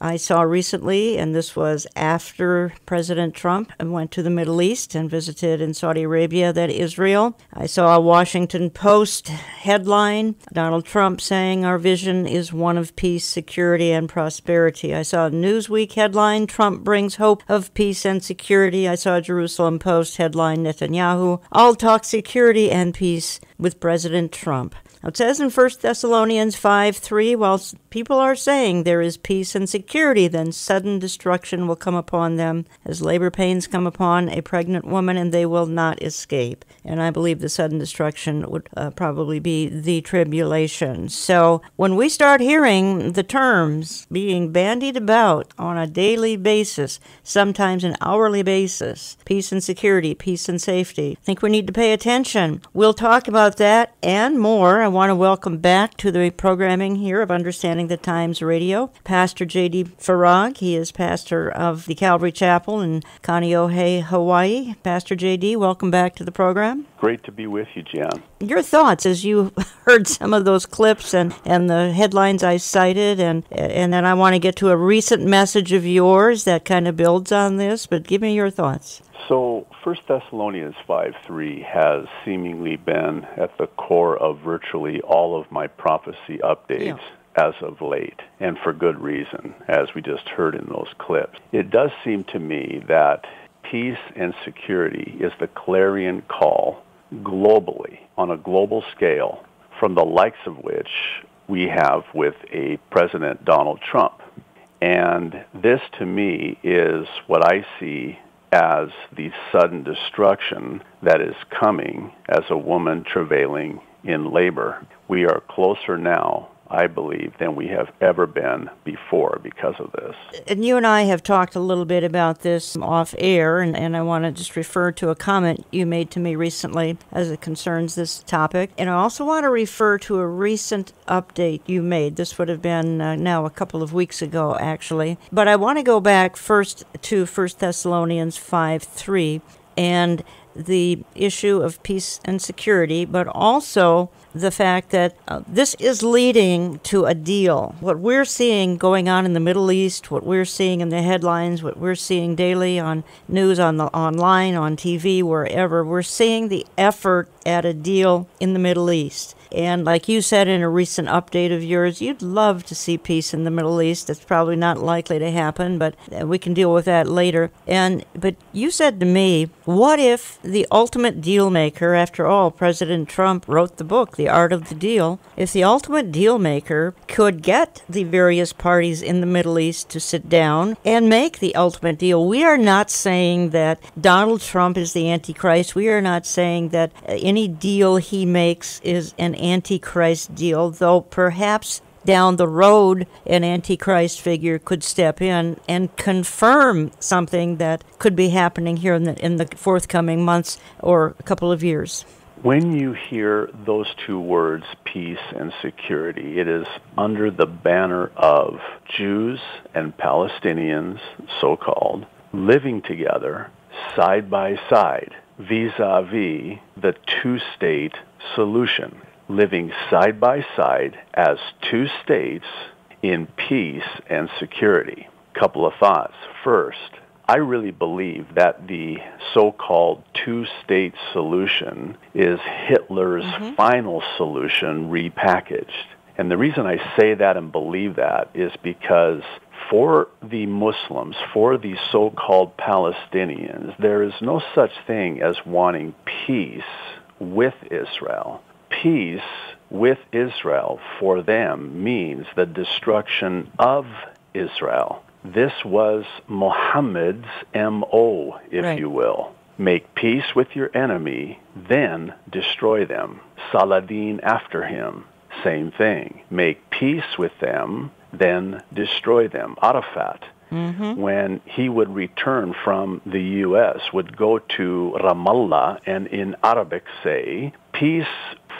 I saw recently, and this was after President Trump went to the Middle East and visited in Saudi Arabia, that Israel. I saw a Washington Post headline, Donald Trump saying our vision is one of peace, security, and prosperity. I saw a Newsweek headline, Trump brings hope of peace and security. I saw a Jerusalem Post headline, Netanyahu, all talk security and peace with President Trump. It says in 1 Thessalonians 5:3, while people are saying there is peace and security, then sudden destruction will come upon them as labor pains come upon a pregnant woman, and they will not escape. And I believe the sudden destruction would probably be the tribulation. So when we start hearing the terms being bandied about on a daily basis, sometimes an hourly basis, peace and security, peace and safety, I think we need to pay attention. We'll talk about that and more. I want to welcome back to the programming here of Understanding the Times Radio, Pastor J.D. Farag. He is pastor of the Calvary Chapel in Kaneohe, Hawaii. Pastor J.D., welcome back to the program. Great to be with you, Jan. Your thoughts as you heard some of those clips and the headlines I cited, and then I want to get to a recent message of yours that kind of builds on this, but give me your thoughts. So 1 Thessalonians 5:3 has seemingly been at the core of virtually all of my prophecy updates as of late, and for good reason, as we just heard in those clips. It does seem to me that peace and security is the clarion call globally, on a global scale, from the likes of which we have with a President Donald Trump. And this, to me, is what I see as the sudden destruction that is coming as a woman travailing in labor. We are closer now, I believe, than we have ever been before because of this. And you and I have talked a little bit about this off air, and I want to just refer to a comment you made to me recently as it concerns this topic. And I also want to refer to a recent update you made. This would have been now a couple of weeks ago, actually. But I want to go back first to 1 Thessalonians 5:3 and the issue of peace and security, but also the fact that this is leading to a deal. What we're seeing going on in the Middle East, what we're seeing in the headlines, what we're seeing daily on news, on the online, on TV, wherever, we're seeing the effort at a deal in the Middle East. And like you said in a recent update of yours, you'd love to see peace in the Middle East. It's probably not likely to happen, but we can deal with that later. But you said to me, what if the ultimate deal maker, after all, President Trump wrote the book, The Art of the Deal, if the ultimate deal maker could get the various parties in the Middle East to sit down and make the ultimate deal? We are not saying that Donald Trump is the Antichrist. We are not saying that any deal he makes is an Antichrist deal, though perhaps down the road an Antichrist figure could step in and confirm something that could be happening here in the forthcoming months or a couple of years. When you hear those two words, peace and security, it is under the banner of Jews and Palestinians, so-called, living together side by side, vis-a-vis the two-state solution, living side by side as two states in peace and security. Couple of thoughts. First, I really believe that the so-called two-state solution is Hitler's final solution repackaged. And the reason I say that and believe that is because for the Muslims, for the so-called Palestinians, there is no such thing as wanting peace with Israel. Peace with Israel for them means the destruction of Israel. This was Muhammad's M.O., if you will. Make peace with your enemy, then destroy them. Saladin after him, same thing. Make peace with them, then destroy them. Arafat, when he would return from the U.S., would go to Ramallah and in Arabic say, peace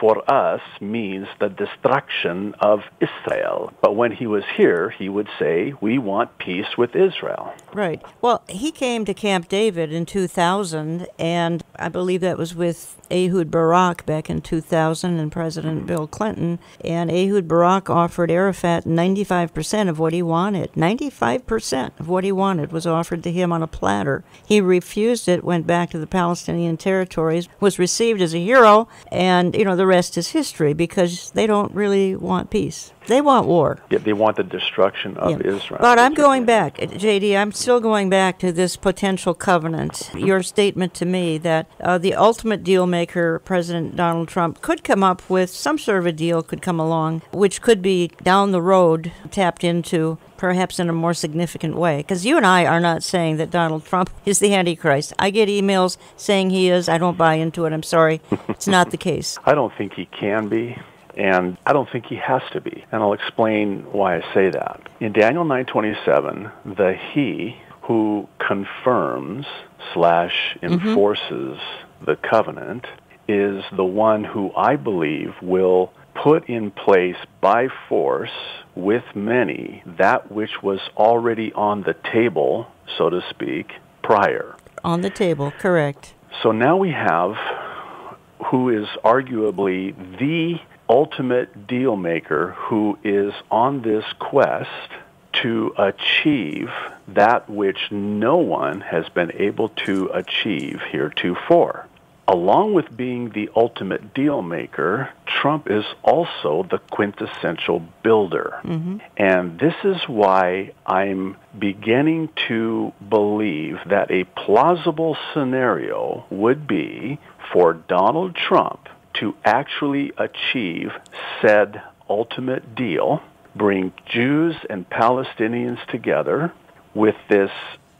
for us means the destruction of Israel. But when he was here, he would say, we want peace with Israel. Right. Well, he came to Camp David in 2000, and I believe that was with Ehud Barak back in 2000 and President Bill Clinton. And Ehud Barak offered Arafat 95% of what he wanted. 95% of what he wanted was offered to him on a platter. He refused it, went back to the Palestinian territories, was received as a hero, and, the rest is history because they don't really want peace. They want war. Yeah, they want the destruction of Israel. But I'm going back, JD, I'm still going back to this potential covenant. Your statement to me that the ultimate deal maker, President Donald Trump, could come up with some sort of a deal, could come along, which could be down the road tapped into perhaps in a more significant way. Because you and I are not saying that Donald Trump is the Antichrist. I get emails saying he is. I don't buy into it. I'm sorry. It's not the case. I don't think he can be. And I don't think he has to be. And I'll explain why I say that. In Daniel 9:27, the he who confirms / enforces the covenant is the one who I believe will put in place by force with many that which was already on the table, so to speak, prior. On the table, correct. So now we have who is arguably the ultimate deal maker who is on this quest to achieve that which no one has been able to achieve heretofore. Along with being the ultimate deal maker, Trump is also the quintessential builder. And this is why I'm beginning to believe that a plausible scenario would be for Donald Trump to actually achieve said ultimate deal, bring Jews and Palestinians together with this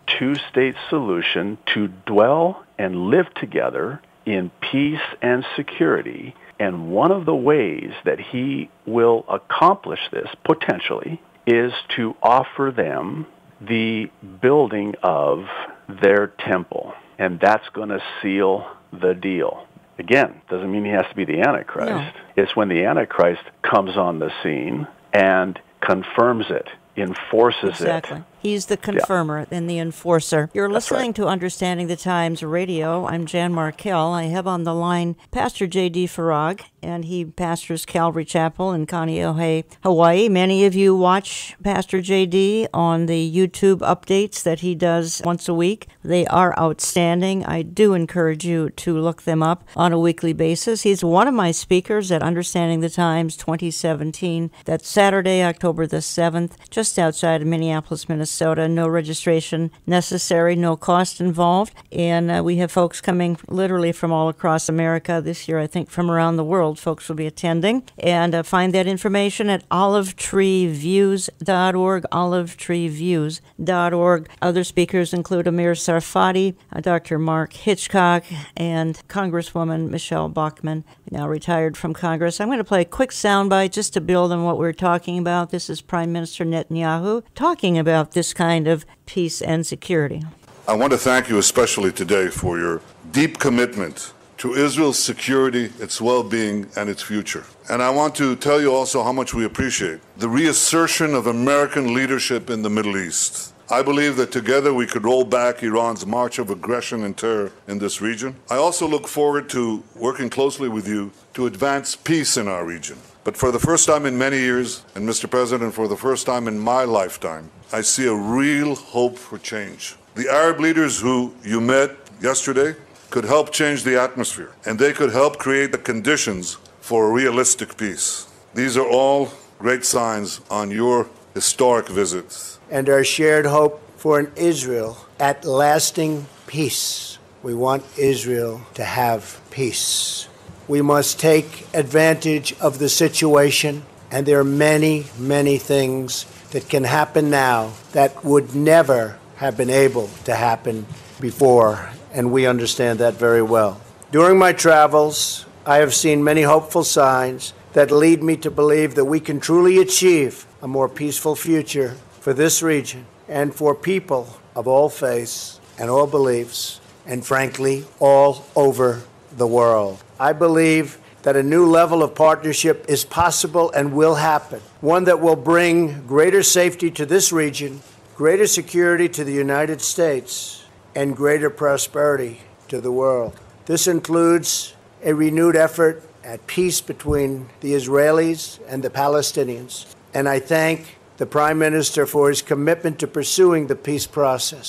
two-state solution to dwell and live together in peace and security. And one of the ways that he will accomplish this, potentially, is to offer them the building of their temple. And that's going to seal the deal. Again, doesn't mean he has to be the Antichrist. No. It's when the Antichrist comes on the scene and confirms it, enforces Exactly. it. He's the confirmer and the enforcer. You're listening to Understanding the Times Radio. I'm Jan Markell. I have on the line Pastor J.D. Farag, and he pastors Calvary Chapel in Kaneohe, Hawaii. Many of you watch Pastor J.D. on the YouTube updates that he does once a week. They are outstanding. I do encourage you to look them up on a weekly basis. He's one of my speakers at Understanding the Times 2017. That's Saturday, October the 7th, just outside of Minneapolis, Minnesota. No registration necessary, no cost involved. And we have folks coming literally from all across America. This year, I think from around the world, folks will be attending. And find that information at olivetreeviews.org, olivetreeviews.org. Other speakers include Amir Sarfati, Dr. Mark Hitchcock, and Congresswoman Michelle Bachmann, now retired from Congress. I'm going to play a quick soundbite just to build on what we're talking about. This is Prime Minister Netanyahu talking about this kind of peace and security. I want to thank you especially today for your deep commitment to Israel's security, its well-being, and its future. And I want to tell you also how much we appreciate the reassertion of American leadership in the Middle East. I believe that together we could roll back Iran's march of aggression and terror in this region. I also look forward to working closely with you to advance peace in our region. But for the first time in many years, and Mr. President, for the first time in my lifetime, I see a real hope for change. The Arab leaders who you met yesterday could help change the atmosphere, and they could help create the conditions for a realistic peace. These are all great signs on your historic visit. And our shared hope for an Israel at lasting peace. We want Israel to have peace. We must take advantage of the situation, and there are many, many things that can happen now that would never have been able to happen before, and we understand that very well. During my travels, I have seen many hopeful signs that lead me to believe that we can truly achieve a more peaceful future for this region and for people of all faiths and all beliefs, and frankly, all over the world. I believe that a new level of partnership is possible and will happen, one that will bring greater safety to this region, greater security to the United States, and greater prosperity to the world. This includes a renewed effort at peace between the Israelis and the Palestinians. And I thank the Prime Minister for his commitment to pursuing the peace process.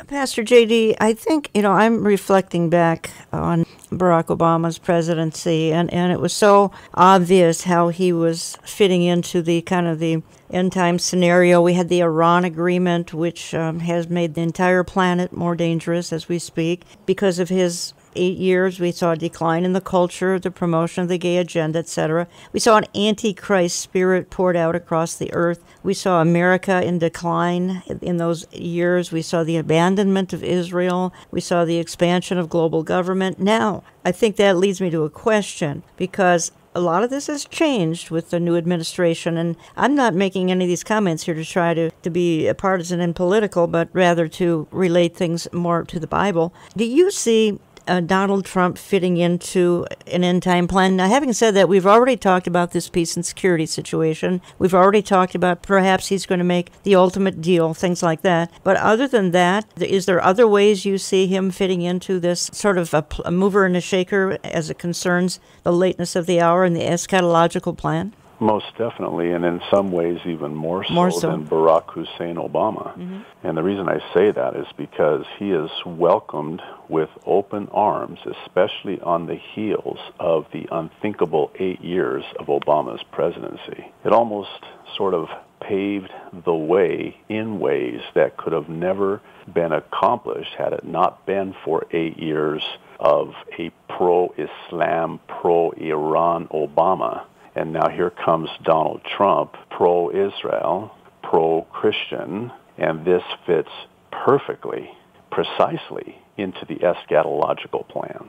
Pastor J.D., I think, I'm reflecting back on Barack Obama's presidency, and it was so obvious how he was fitting into the kind of the end-time scenario. We had the Iran agreement, which has made the entire planet more dangerous as we speak. Because of his 8 years, we saw a decline in the culture, the promotion of the gay agenda, etc. We saw an antichrist spirit poured out across the earth. We saw America in decline in those years. We saw the abandonment of Israel. We saw the expansion of global government. Now, I think that leads me to a question, because a lot of this has changed with the new administration, and I'm not making any of these comments here to try to be partisan and political, but rather to relate things more to the Bible. Do you see Donald Trump fitting into an end-time plan? Now, having said that, we've already talked about this peace and security situation. We've already talked about perhaps he's going to make the ultimate deal, things like that. But other than that, is there other ways you see him fitting into this sort of a mover and a shaker as it concerns the lateness of the hour and the eschatological plan? Most definitely, and in some ways even more so than Barack Hussein Obama. Mm-hmm. And the reason I say that is because he is welcomed with open arms, especially on the heels of the unthinkable 8 years of Obama's presidency. It almost sort of paved the way in ways that could have never been accomplished had it not been for 8 years of a pro-Islam, pro-Iran Obama. And now here comes Donald Trump, pro-Israel, pro-Christian, and this fits perfectly, precisely into the eschatological plan.